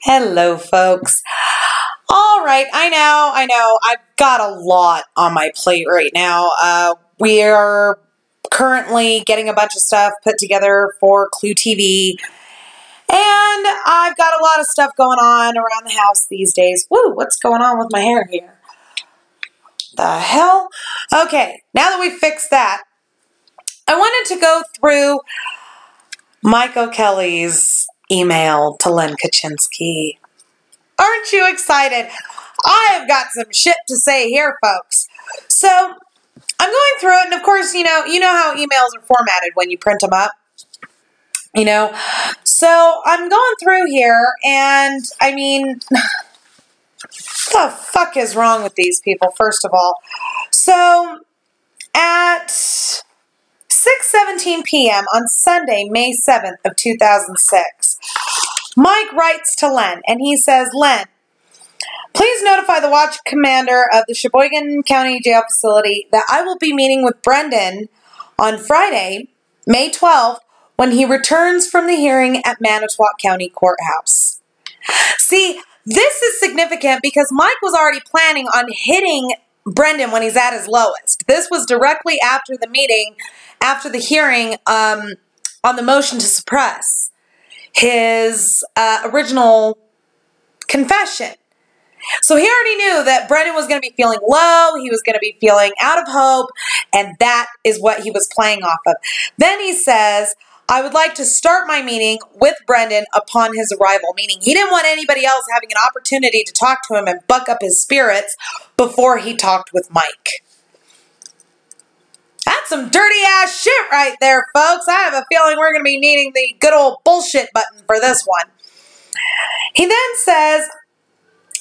Hello, folks. All right, I know. I've got a lot on my plate right now. We are currently getting a bunch of stuff put together for Clue TV, and I've got a lot of stuff going on around the house these days. Woo, what's going on with my hair here? The hell? Okay, now that we've fixed that, I wanted to go through Mike O'Kelly's email to Len Kaczynski. Aren't you excited? I have got some shit to say here, folks. So, I'm going through it, and of course, you know how emails are formatted when you print them up. So I'm going through here, and I mean, what the fuck is wrong with these people, first of all? So, at 6:17 p.m. on Sunday, May 7th of 2006, Mike writes to Len, and he says, Len, please notify the watch commander of the Sheboygan County Jail Facility that I will be meeting with Brendan on Friday, May 12th, when he returns from the hearing at Manitowoc County Courthouse. See, this is significant because Mike was already planning on hitting Brendan when he's at his lowest. This was directly after the meeting, after the hearing on the motion to suppress his original confession. So he already knew that Brendan was going to be feeling low, he was going to be feeling out of hope, and that is what he was playing off of. Then he says, I would like to start my meeting with Brendan upon his arrival, meaning he didn't want anybody else having an opportunity to talk to him and buck up his spirits before he talked with Mike. That's some dirty ass shit right there, folks. I have a feeling we're going to be needing the good old bullshit button for this one. He then says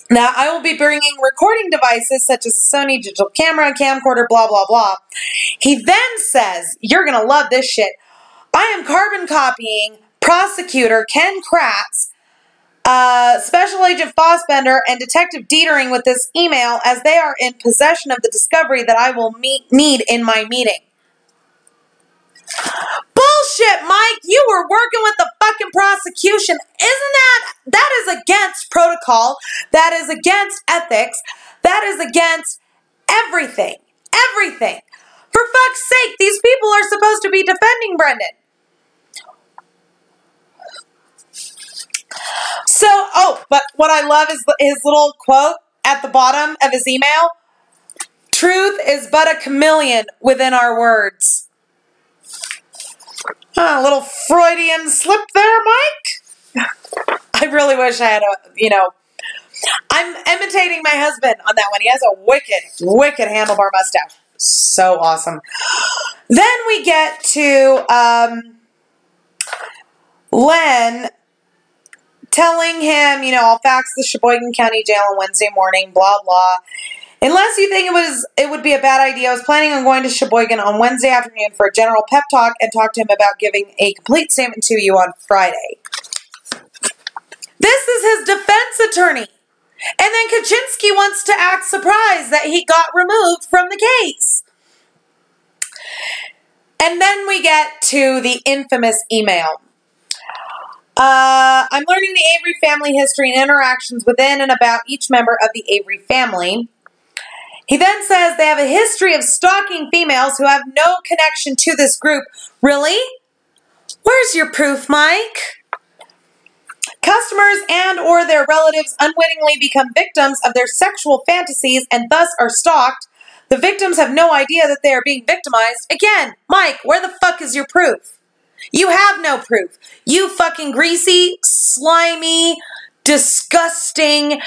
that I will be bringing recording devices such as a Sony digital camera, camcorder, blah, blah, blah. He then says, you're going to love this shit, I am carbon copying prosecutor Ken Kratz, Special Agent Fossbender, and Detective Dietering with this email as they are in possession of the discovery that I will need in my meeting. Bullshit, Mike! You were working with the fucking prosecution. That is against protocol. That is against ethics. That is against everything. Everything. For fuck's sake, these people are supposed to be defending Brendan. So, but what I love is his little quote at the bottom of his email. Truth is but a chameleon within our words. A little Freudian slip there, Mike. I really wish I had I'm imitating my husband on that one. He has a wicked handlebar mustache. So awesome. Then we get to Len telling him, I'll fax the Sheboygan County Jail on Wednesday morning, blah, blah. Unless you think it would be a bad idea, I was planning on going to Sheboygan on Wednesday afternoon for a general pep talk and talk to him about giving a complete statement to you on Friday. This is his defense attorney. And then Kaczynski wants to act surprised that he got removed from the case. And then we get to the infamous email. I'm learning the Avery family history and interactions within and about each member of the Avery family. He then says they have a history of stalking females who have no connection to this group. Really? Where's your proof, Mike? Customers and or their relatives unwittingly become victims of their sexual fantasies and thus are stalked. The victims have no idea that they are being victimized. Again, Mike, where the fuck is your proof? You have no proof. You fucking greasy, slimy, disgusting,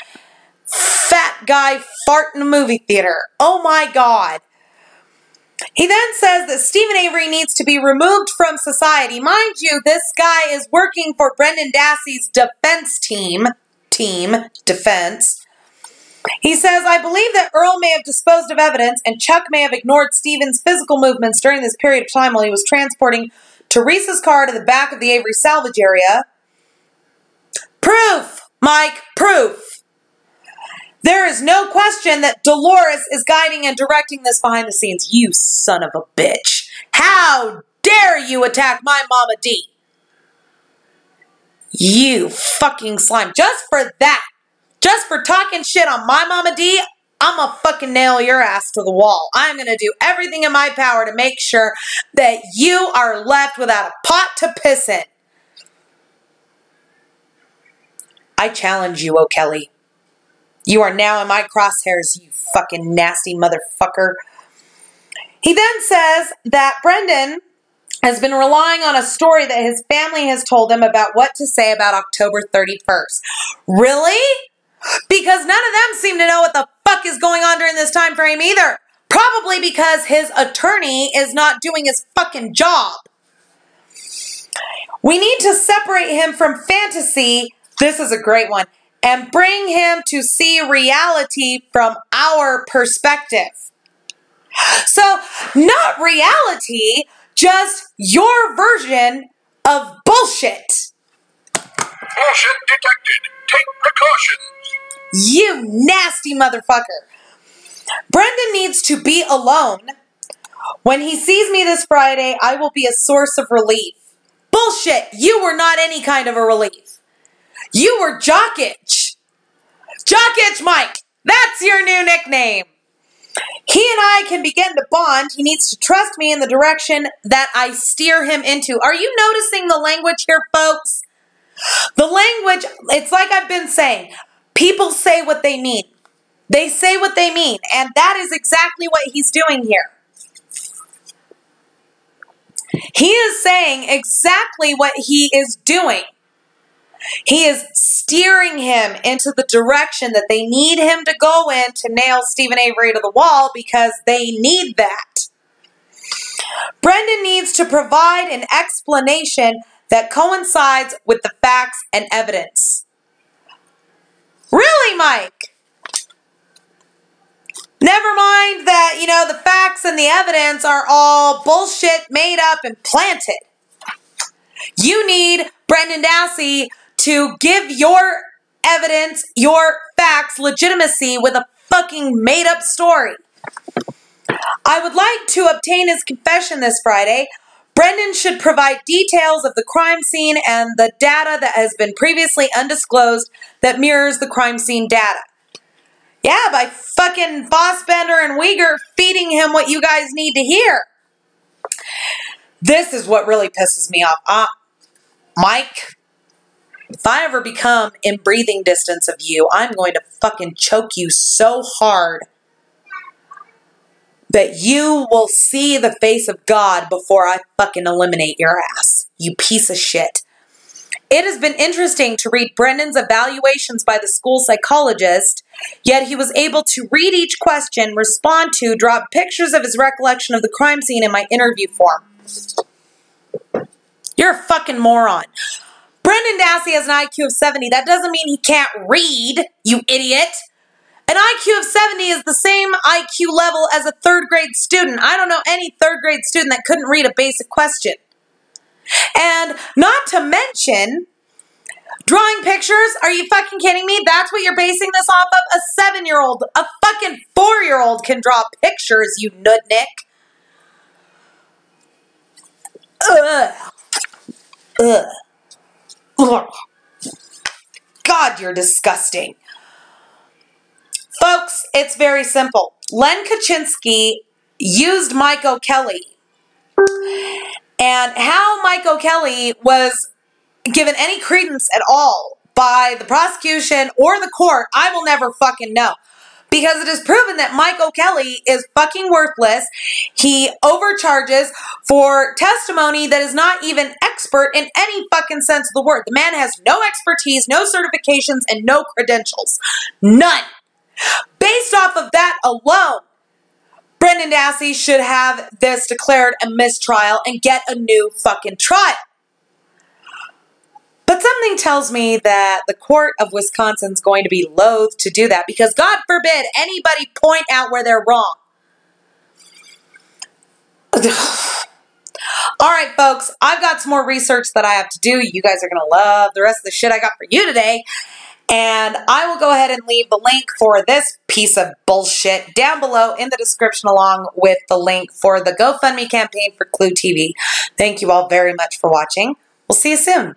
fat guy fart in a movie theater. Oh my God. He then says that Stephen Avery needs to be removed from society. Mind you, this guy is working for Brendan Dassey's defense team. Defense. He says, I believe that Earl may have disposed of evidence and Chuck may have ignored Stephen's physical movements during this period of time while he was transporting Teresa's car to the back of the Avery salvage area. Proof, Mike, proof. There is no question that Dolores is guiding and directing this behind the scenes. You son of a bitch. How dare you attack my Mama D? You fucking slime. Just for that. Just for talking shit on my Mama D, I'm gonna fucking nail your ass to the wall. I'm gonna do everything in my power to make sure that you are left without a pot to piss in. I challenge you, O'Kelly. You are now in my crosshairs, you fucking nasty motherfucker. He then says that Brendan has been relying on a story that his family has told him about what to say about October 31st. Really? Because none of them seem to know what the fuck is going on during this time frame either. Probably because his attorney is not doing his fucking job. We need to separate him from fantasy, this is a great one, and bring him to see reality from our perspective. So, not reality, just your version of bullshit. Bullshit detected. Take precautions. You nasty motherfucker. Brendan needs to be alone. When he sees me this Friday, I will be a source of relief. Bullshit. You were not any kind of a relief. You were Jock Itch. Jock Itch Mike. That's your new nickname. He and I can begin to bond. He needs to trust me in the direction that I steer him into. Are you noticing the language here, folks? The language, it's like I've been saying. People say what they mean. They say what they mean. And that is exactly what he's doing here. He is saying exactly what he is doing. He is steering him into the direction that they need him to go in to nail Stephen Avery to the wall because they need that. Brendan needs to provide an explanation that coincides with the facts and evidence. Really, Mike? Never mind that, the facts and the evidence are all bullshit made up and planted. You need Brendan Dassey to give your evidence, your facts, legitimacy with a fucking made up story. I would like to obtain his confession this Friday. Brendan should provide details of the crime scene and the data that has been previously undisclosed that mirrors the crime scene data. Yeah, by fucking Fassbender and Uyghur feeding him what you guys need to hear. This is what really pisses me off. Mike, if I ever become in breathing distance of you, I'm going to fucking choke you so hard that you will see the face of God before I fucking eliminate your ass, you piece of shit. It has been interesting to read Brendan's evaluations by the school psychologist, yet he was able to read each question, respond to, draw pictures of his recollection of the crime scene in my interview form. You're a fucking moron. Brendan Dassey has an IQ of 70. That doesn't mean he can't read, you idiot. An IQ of 70 is the same IQ level as a third grade student. I don't know any third grade student that couldn't read a basic question. And not to mention, drawing pictures, are you fucking kidding me? That's what you're basing this off of? A 7-year-old, a fucking 4-year-old can draw pictures, you nudnik. Ugh. Ugh. God, you're disgusting. Folks, it's very simple. Len Kaczynski used Mike O'Kelly. And how Mike O'Kelly was given any credence at all by the prosecution or the court, I will never fucking know. Because it is proven that Mike O'Kelly is fucking worthless. He overcharges for testimony that is not even expert in any fucking sense of the word. The man has no expertise, no certifications, and no credentials. None. Based off of that alone, Brendan Dassey should have this declared a mistrial and get a new fucking trial. But something tells me that the court of Wisconsin is going to be loath to do that because God forbid anybody point out where they're wrong. All right, folks, I've got some more research that I have to do. You guys are going to love the rest of the shit I got for you today. And I will go ahead and leave the link for this piece of bullshit down below in the description along with the link for the GoFundMe campaign for Clue TV. Thank you all very much for watching. We'll see you soon.